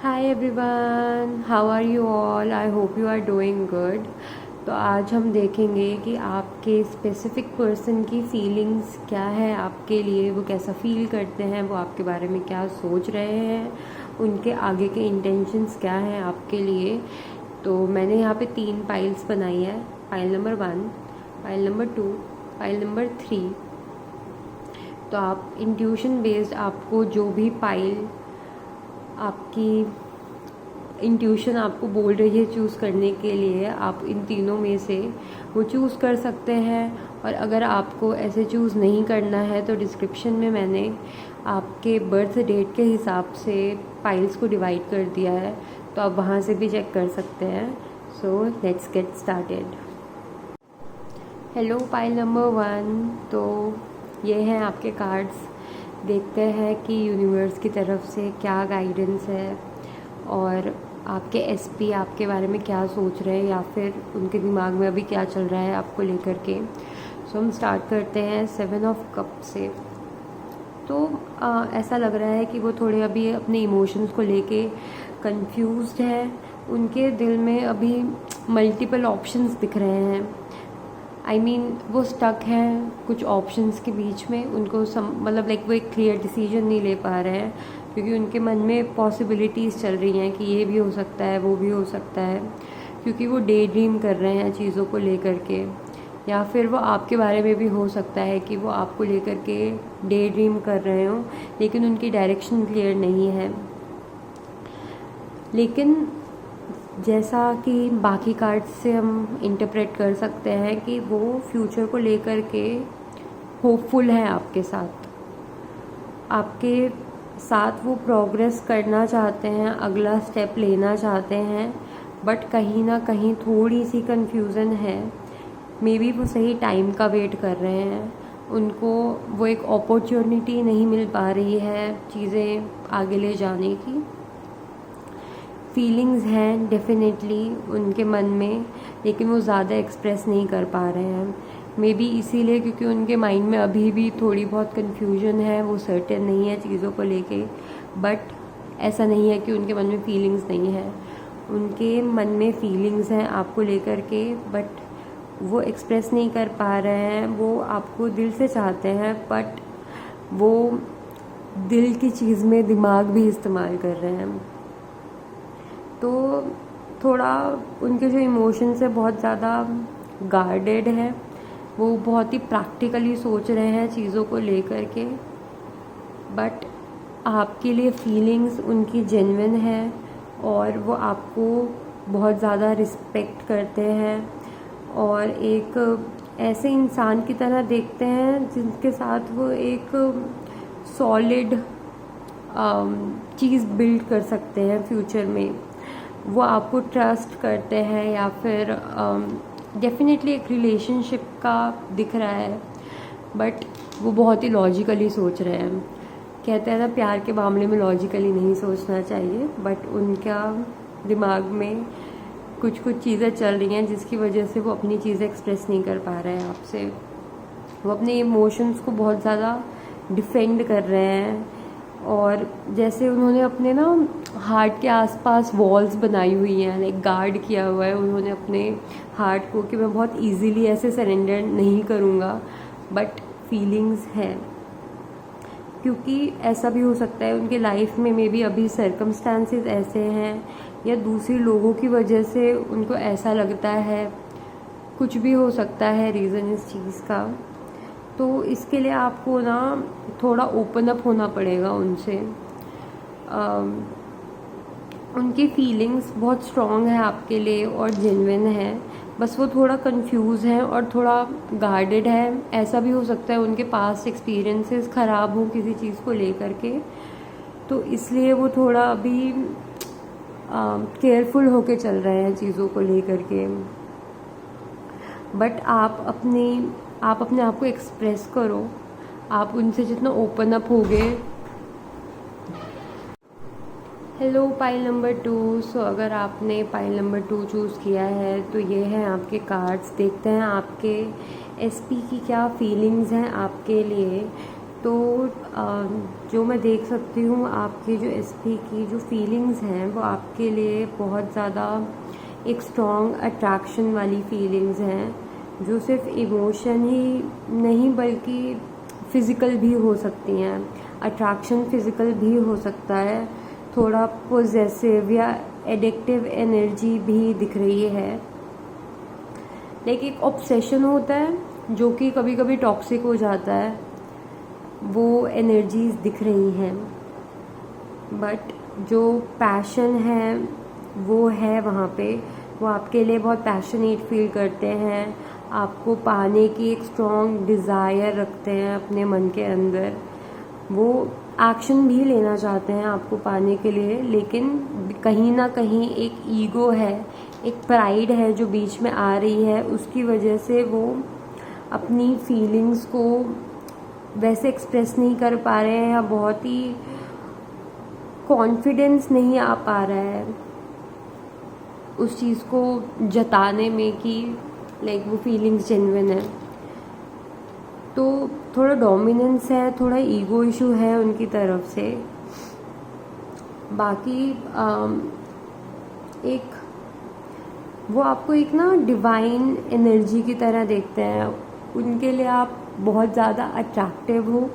Hi everyone, how are you all? I hope you are doing good. तो आज हम देखेंगे कि आपके स्पेसिफिक पर्सन की फीलिंग्स क्या है आपके लिए, वो कैसा फील करते हैं, वो आपके बारे में क्या सोच रहे हैं, उनके आगे के इंटेंशंस क्या हैं आपके लिए। तो मैंने यहाँ पे 3 पाइल्स बनाई है। Pile number 1, pile number 2, pile number 3। तो आप इंट्यूशन बेस्ड आपको जो भी पाइल आपकी इंट्यूशन आपको बोल रही है चूज़ करने के लिए, आप इन तीनों में से वो चूज़ कर सकते हैं। और अगर आपको ऐसे चूज़ नहीं करना है तो डिस्क्रिप्शन में मैंने आपके बर्थ डेट के हिसाब से पाइल्स को डिवाइड कर दिया है, तो आप वहाँ से भी चेक कर सकते हैं। So let's get started. Hello pile number 1। तो ये हैं आपके कार्ड्स। देखते हैं कि यूनिवर्स की तरफ से क्या गाइडेंस है और आपके एसपी आपके बारे में क्या सोच रहे हैं या फिर उनके दिमाग में अभी क्या चल रहा है आपको लेकर के। सो हम स्टार्ट करते हैं 7 ऑफ कप से। तो ऐसा लग रहा है कि वो थोड़े अभी अपने इमोशंस को लेके कंफ्यूज्ड है। उनके दिल में अभी मल्टीपल ऑप्शंस दिख रहे हैं। वो स्टक हैं कुछ ऑप्शंस के बीच में। उनको मतलब लाइक वो एक क्लियर डिसीजन नहीं ले पा रहे हैं, क्योंकि उनके मन में पॉसिबिलिटीज़ चल रही हैं कि ये भी हो सकता है, वो भी हो सकता है, क्योंकि वो डे ड्रीम कर रहे हैं चीज़ों को लेकर के। या फिर वो आपके बारे में भी हो सकता है कि वो आपको लेकर के डे ड्रीम कर रहे हों, लेकिन उनकी डायरेक्शन क्लियर नहीं है। लेकिन जैसा कि बाकी कार्ड्स से हम इंटरप्रेट कर सकते हैं कि वो फ्यूचर को लेकर के होपफुल हैं आपके साथ वो प्रोग्रेस करना चाहते हैं, अगला स्टेप लेना चाहते हैं, बट कहीं ना कहीं थोड़ी सी कंफ्यूजन है। मे बी वो सही टाइम का वेट कर रहे हैं, उनको वो एक अपॉर्चुनिटी नहीं मिल पा रही है चीज़ें आगे ले जाने की। फीलिंग्स हैं डेफिनेटली उनके मन में, लेकिन वो ज़्यादा एक्सप्रेस नहीं कर पा रहे हैं। मे बी इसीलिए क्योंकि उनके माइंड में अभी भी थोड़ी बहुत कन्फ्यूजन है, वो सर्टेन नहीं है चीज़ों को लेके। बट ऐसा नहीं है कि उनके मन में फीलिंग्स नहीं है, उनके मन में फीलिंग्स हैं आपको लेकर के, बट वो एक्सप्रेस नहीं कर पा रहे हैं। वो आपको दिल से चाहते हैं, बट वो दिल की चीज़ में दिमाग भी इस्तेमाल कर रहे हैं। तो थोड़ा उनके जो इमोशंस है बहुत ज़्यादा गार्डेड है। वो बहुत ही प्रैक्टिकली सोच रहे हैं चीज़ों को लेकर के, बट आपके लिए फीलिंग्स उनकी जेन्युइन है और वो आपको बहुत ज़्यादा रिस्पेक्ट करते हैं और एक ऐसे इंसान की तरह देखते हैं जिनके साथ वो एक सॉलिड चीज़ बिल्ड कर सकते हैं फ्यूचर में। वो आपको ट्रस्ट करते हैं या फिर डेफिनेटली एक रिलेशनशिप का दिख रहा है, बट वो बहुत ही लॉजिकली सोच रहे हैं। कहते हैं ना, प्यार के मामले में लॉजिकली नहीं सोचना चाहिए, बट उनका दिमाग में कुछ चीज़ें चल रही हैं जिसकी वजह से वो अपनी चीज़ें एक्सप्रेस नहीं कर पा रहे हैं आपसे। वो अपने इमोशंस को बहुत ज़्यादा डिफेंड कर रहे हैं, और जैसे उन्होंने अपने ना हार्ट के आसपास वॉल्स बनाई हुई हैं, लाइक गार्ड किया हुआ है उन्होंने अपने हार्ट को कि मैं बहुत इजीली ऐसे सरेंडर नहीं करूँगा। बट फीलिंग्स है, क्योंकि ऐसा भी हो सकता है उनके लाइफ में मे बी अभी सर्कमस्टांसेस ऐसे हैं या दूसरे लोगों की वजह से उनको ऐसा लगता है, कुछ भी हो सकता है रीज़न इस चीज़ का। तो इसके लिए आपको ना थोड़ा ओपन अप होना पड़ेगा उनसे। उनकी फीलिंग्स बहुत स्ट्रॉन्ग है आपके लिए और जेन्युइन है, बस वो थोड़ा कंफ्यूज है और थोड़ा गार्डेड है। ऐसा भी हो सकता है उनके पास एक्सपीरियंसेस ख़राब हों किसी चीज़ को लेकर के, तो इसलिए वो थोड़ा अभी केयरफुल होके चल रहे हैं चीज़ों को लेकर के। बट आप अपने आप को एक्सप्रेस करो, आप उनसे जितना ओपन अप होगे। Hello pile number 2। सो अगर आपने पाइल नंबर 2 चूज़ किया है तो ये हैं आपके कार्ड्स। देखते हैं आपके एसपी की क्या फीलिंग्स हैं आपके लिए। तो जो मैं देख सकती हूँ आपके जो एसपी की जो फीलिंग्स हैं वो आपके लिए बहुत ज़्यादा एक स्ट्रॉन्ग अट्रैक्शन वाली फीलिंग्स हैं, जो सिर्फ इमोशन ही नहीं बल्कि फ़िज़िकल भी हो सकती हैं। अट्रैक्शन फ़िज़िकल भी हो सकता है, थोड़ा पोजेसिव या एडिक्टिव एनर्जी भी दिख रही है। लाइक एक ऑब्सेशन होता है जो कि कभी कभी टॉक्सिक हो जाता है, वो एनर्जीज दिख रही हैं। बट जो पैशन है वो है वहाँ पे, वो आपके लिए बहुत पैशनेट फील करते हैं, आपको पाने की एक स्ट्रॉन्ग डिज़ायर रखते हैं अपने मन के अंदर। वो एक्शन भी लेना चाहते हैं आपको पाने के लिए, लेकिन कहीं ना कहीं एक ईगो है, एक प्राइड है जो बीच में आ रही है, उसकी वजह से वो अपनी फीलिंग्स को वैसे एक्सप्रेस नहीं कर पा रहे हैं, या बहुत ही कॉन्फिडेंस नहीं आ पा रहा है उस चीज़ को जताने में कि लाइक वो फीलिंग्स जेन्युइन है। तो थोड़ा डोमिनेंस है, थोड़ा ईगो इशू है उनकी तरफ से। बाकी एक वो आपको एक ना डिवाइन एनर्जी की तरह देखते हैं, उनके लिए आप बहुत ज़्यादा अट्रैक्टिव हो,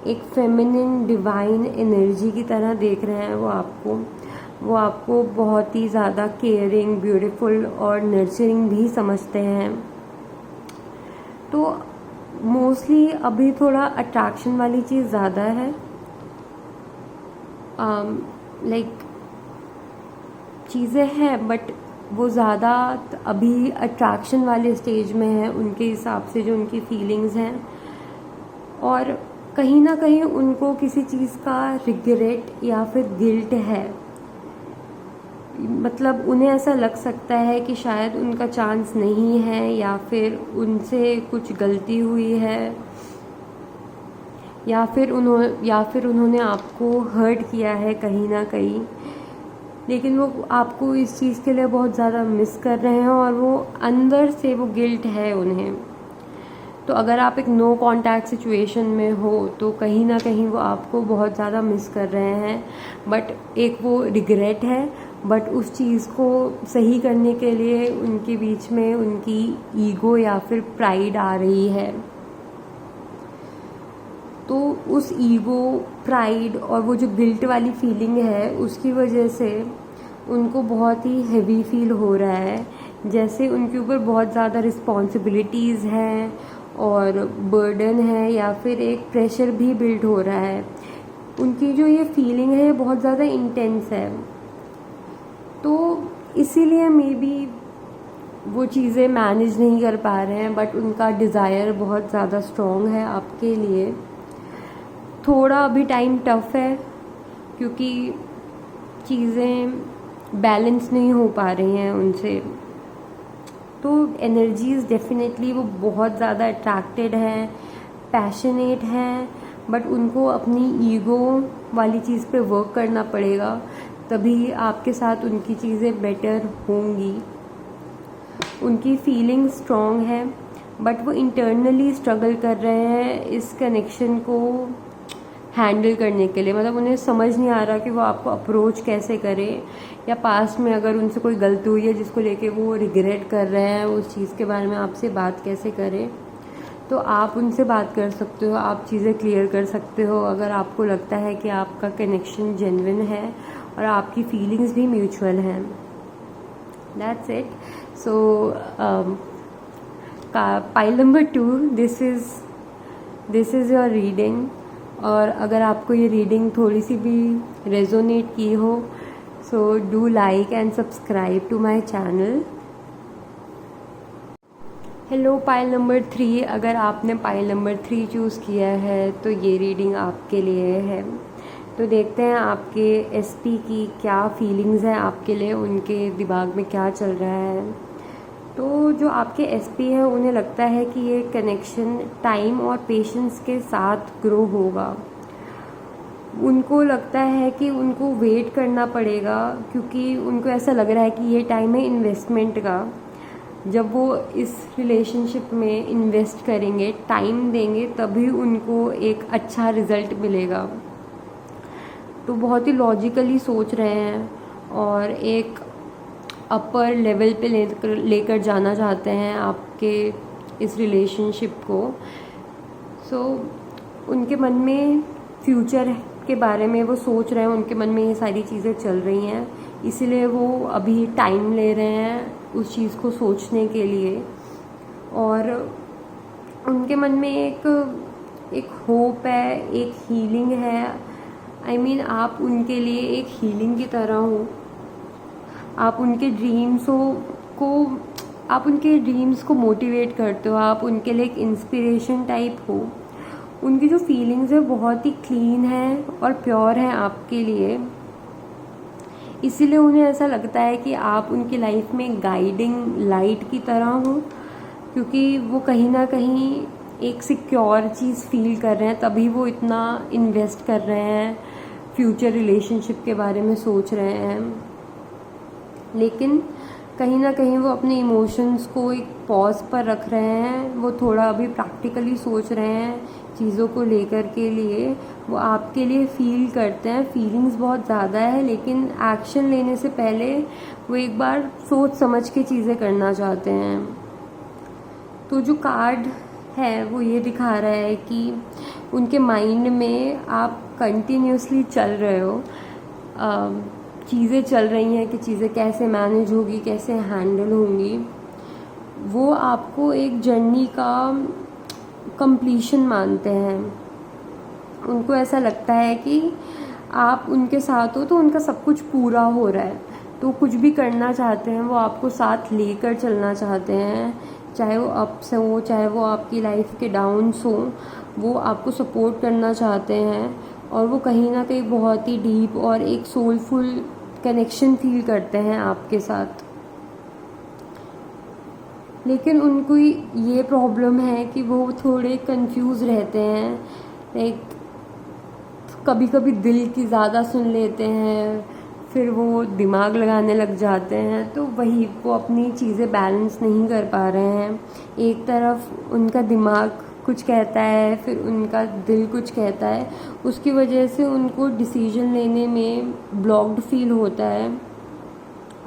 एक फेमिनिन डिवाइन एनर्जी की तरह देख रहे हैं वो आपको बहुत ही ज़्यादा केयरिंग, ब्यूटीफुल और नर्चरिंग भी समझते हैं। तो मोस्टली अभी थोड़ा अट्रैक्शन वाली चीज़ ज़्यादा है, लाइक चीज़ें हैं बट वो ज़्यादा अभी अट्रैक्शन वाले स्टेज में है उनके हिसाब से, जो उनकी फीलिंग्स हैं। और कहीं ना कहीं उनको किसी चीज़ का रिग्रेट या फिर गिल्ट है, मतलब उन्हें ऐसा लग सकता है कि शायद उनका चांस नहीं है, या फिर उनसे कुछ गलती हुई है, या फिर उन्होंने आपको हर्ट किया है कहीं ना कहीं, लेकिन वो आपको इस चीज़ के लिए बहुत ज़्यादा मिस कर रहे हैं और वो अंदर से वो गिल्ट है उन्हें। तो अगर आप एक नो कांटेक्ट सिचुएशन में हो तो कहीं ना कहीं वो आपको बहुत ज़्यादा मिस कर रहे हैं, बट एक वो रिग्रेट है, बट उस चीज़ को सही करने के लिए उनके बीच में उनकी ईगो या फिर प्राइड आ रही है। तो उस ईगो, प्राइड और वो जो गिल्ट वाली फीलिंग है उसकी वजह से उनको बहुत ही हैवी फील हो रहा है, जैसे उनके ऊपर बहुत ज़्यादा रिस्पॉन्सिबिलिटीज़ हैं और बर्डन है, या फिर एक प्रेशर भी बिल्ड हो रहा है। उनकी जो ये फीलिंग है बहुत ज़्यादा इंटेंस है, तो इसीलिए मे बी वो चीज़ें मैनेज नहीं कर पा रहे हैं, बट उनका डिज़ायर बहुत ज़्यादा स्ट्रॉन्ग है आपके लिए। थोड़ा अभी टाइम टफ है क्योंकि चीज़ें बैलेंस नहीं हो पा रही हैं उनसे। तो एनर्जीज़ डेफिनेटली वो बहुत ज़्यादा अट्रैक्टेड हैं, पैशनेट हैं, बट उनको अपनी ईगो वाली चीज़ पे वर्क करना पड़ेगा, तभी आपके साथ उनकी चीज़ें बेटर होंगी। उनकी फीलिंग स्ट्रॉन्ग है बट वो इंटरनली स्ट्रगल कर रहे हैं इस कनेक्शन को हैंडल करने के लिए। मतलब उन्हें समझ नहीं आ रहा कि वो आपको अप्रोच कैसे करें, या पास्ट में अगर उनसे कोई गलती हुई है जिसको लेके वो रिग्रेट कर रहे हैं, उस चीज़ के बारे में आपसे बात कैसे करें। तो आप उनसे बात कर सकते हो, आप चीज़ें क्लियर कर सकते हो अगर आपको लगता है कि आपका कनेक्शन जेन्युइन है और आपकी फीलिंग्स भी म्यूचुअल हैं। That's it. So pile number 2, this is your reading. और अगर आपको ये रीडिंग थोड़ी सी भी रेजोनेट की हो, so do like and subscribe to my channel. Hello pile number 3, अगर आपने पाइल नंबर 3 चूज़ किया है तो ये रीडिंग आपके लिए है। तो देखते हैं आपके एसपी की क्या फीलिंग्स हैं आपके लिए, उनके दिमाग में क्या चल रहा है। तो जो आपके एसपी हैं उन्हें लगता है कि ये कनेक्शन टाइम और पेशेंस के साथ ग्रो होगा। उनको लगता है कि उनको वेट करना पड़ेगा, क्योंकि उनको ऐसा लग रहा है कि ये टाइम है इन्वेस्टमेंट का। जब वो इस रिलेशनशिप में इन्वेस्ट करेंगे, टाइम देंगे, तभी उनको एक अच्छा रिज़ल्ट मिलेगा। तो बहुत ही लॉजिकली सोच रहे हैं और एक अपर लेवल पे लेकर जाना चाहते हैं आपके इस रिलेशनशिप को। सो उनके मन में फ्यूचर के बारे में वो सोच रहे हैं, उनके मन में ये सारी चीज़ें चल रही हैं, इसीलिए वो अभी टाइम ले रहे हैं उस चीज़ को सोचने के लिए। और उनके मन में एक होप है, एक हीलिंग है। I mean, आप उनके लिए एक हीलिंग की तरह हो। आप उनके ड्रीम्स को मोटिवेट करते हो, आप उनके लिए एक इंस्पिरेशन टाइप हो। उनकी जो फीलिंग्स है बहुत ही क्लीन है और प्योर है आपके लिए, इसीलिए उन्हें ऐसा लगता है कि आप उनकी लाइफ में गाइडिंग लाइट की तरह हो, क्योंकि वो कहीं ना कहीं एक सिक्योर चीज़ फील कर रहे हैं, तभी वो इतना इन्वेस्ट कर रहे हैं, फ्यूचर रिलेशनशिप के बारे में सोच रहे हैं। लेकिन कहीं ना कहीं वो अपने इमोशंस को एक पॉज पर रख रहे हैं, वो थोड़ा अभी प्रैक्टिकली सोच रहे हैं चीज़ों को लेकर के लिए। वो आपके लिए फील करते हैं, फीलिंग्स बहुत ज़्यादा है, लेकिन एक्शन लेने से पहले वो एक बार सोच समझ के चीज़ें करना चाहते हैं। तो जो कार्ड है वो ये दिखा रहा है कि उनके माइंड में आप कंटिन्यूसली चल रहे हो, चीज़ें चल रही हैं कि चीज़ें कैसे मैनेज होगी, कैसे हैंडल होंगी। वो आपको एक जर्नी का कंप्लीशन मानते हैं। उनको ऐसा लगता है कि आप उनके साथ हो तो उनका सब कुछ पूरा हो रहा है, तो कुछ भी करना चाहते हैं वो आपको साथ लेकर चलना चाहते हैं, चाहे वो अप्स हो, चाहे वो आपकी लाइफ के डाउन्स हो, वो आपको सपोर्ट करना चाहते हैं। और वो कहीं ना कहीं बहुत ही डीप और एक सोलफुल कनेक्शन फील करते हैं आपके साथ। लेकिन उनको ये प्रॉब्लम है कि वो थोड़े कंफ्यूज रहते हैं, लाइक कभी कभी दिल की ज़्यादा सुन लेते हैं, फिर वो दिमाग लगाने लग जाते हैं, तो वही वो अपनी चीज़ें बैलेंस नहीं कर पा रहे हैं। एक तरफ उनका दिमाग कुछ कहता है, फिर उनका दिल कुछ कहता है, उसकी वजह से उनको डिसीजन लेने में ब्लॉक्ड फील होता है।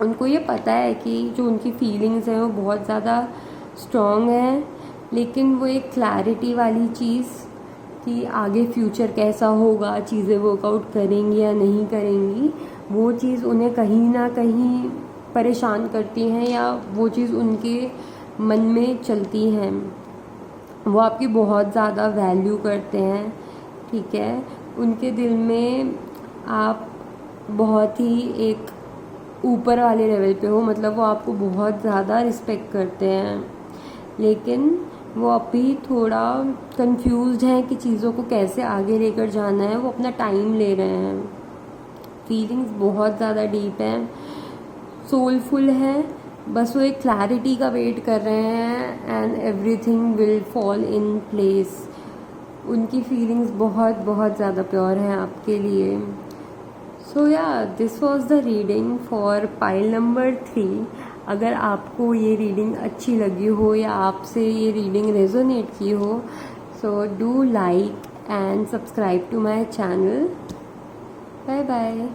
उनको ये पता है कि जो उनकी फीलिंग्स हैं वो बहुत ज़्यादा स्ट्रॉन्ग है, लेकिन वो एक क्लैरिटी वाली चीज़ कि आगे फ्यूचर कैसा होगा, चीज़ें वर्कआउट करेंगी या नहीं करेंगी, वो चीज़ उन्हें कहीं ना कहीं परेशान करती हैं, या वो चीज़ उनके मन में चलती हैं। वो आपकी बहुत ज़्यादा वैल्यू करते हैं, ठीक है। उनके दिल में आप बहुत ही एक ऊपर वाले लेवल पे हो, मतलब वो आपको बहुत ज़्यादा रिस्पेक्ट करते हैं, लेकिन वो अभी थोड़ा कंफ्यूज्ड हैं कि चीज़ों को कैसे आगे लेकर जाना है। वो अपना टाइम ले रहे हैं, फीलिंग्स बहुत ज़्यादा डीप हैं, सोलफुल है, बस वो एक क्लैरिटी का वेट कर रहे हैं and everything will fall in place. उनकी फीलिंग्स बहुत बहुत ज़्यादा प्योर हैं आपके लिए। सो या this was the reading for pile number 3। अगर आपको ये रीडिंग अच्छी लगी हो या आपसे ये रीडिंग रेजोनेट की हो, so do like and subscribe to my channel. Bye bye.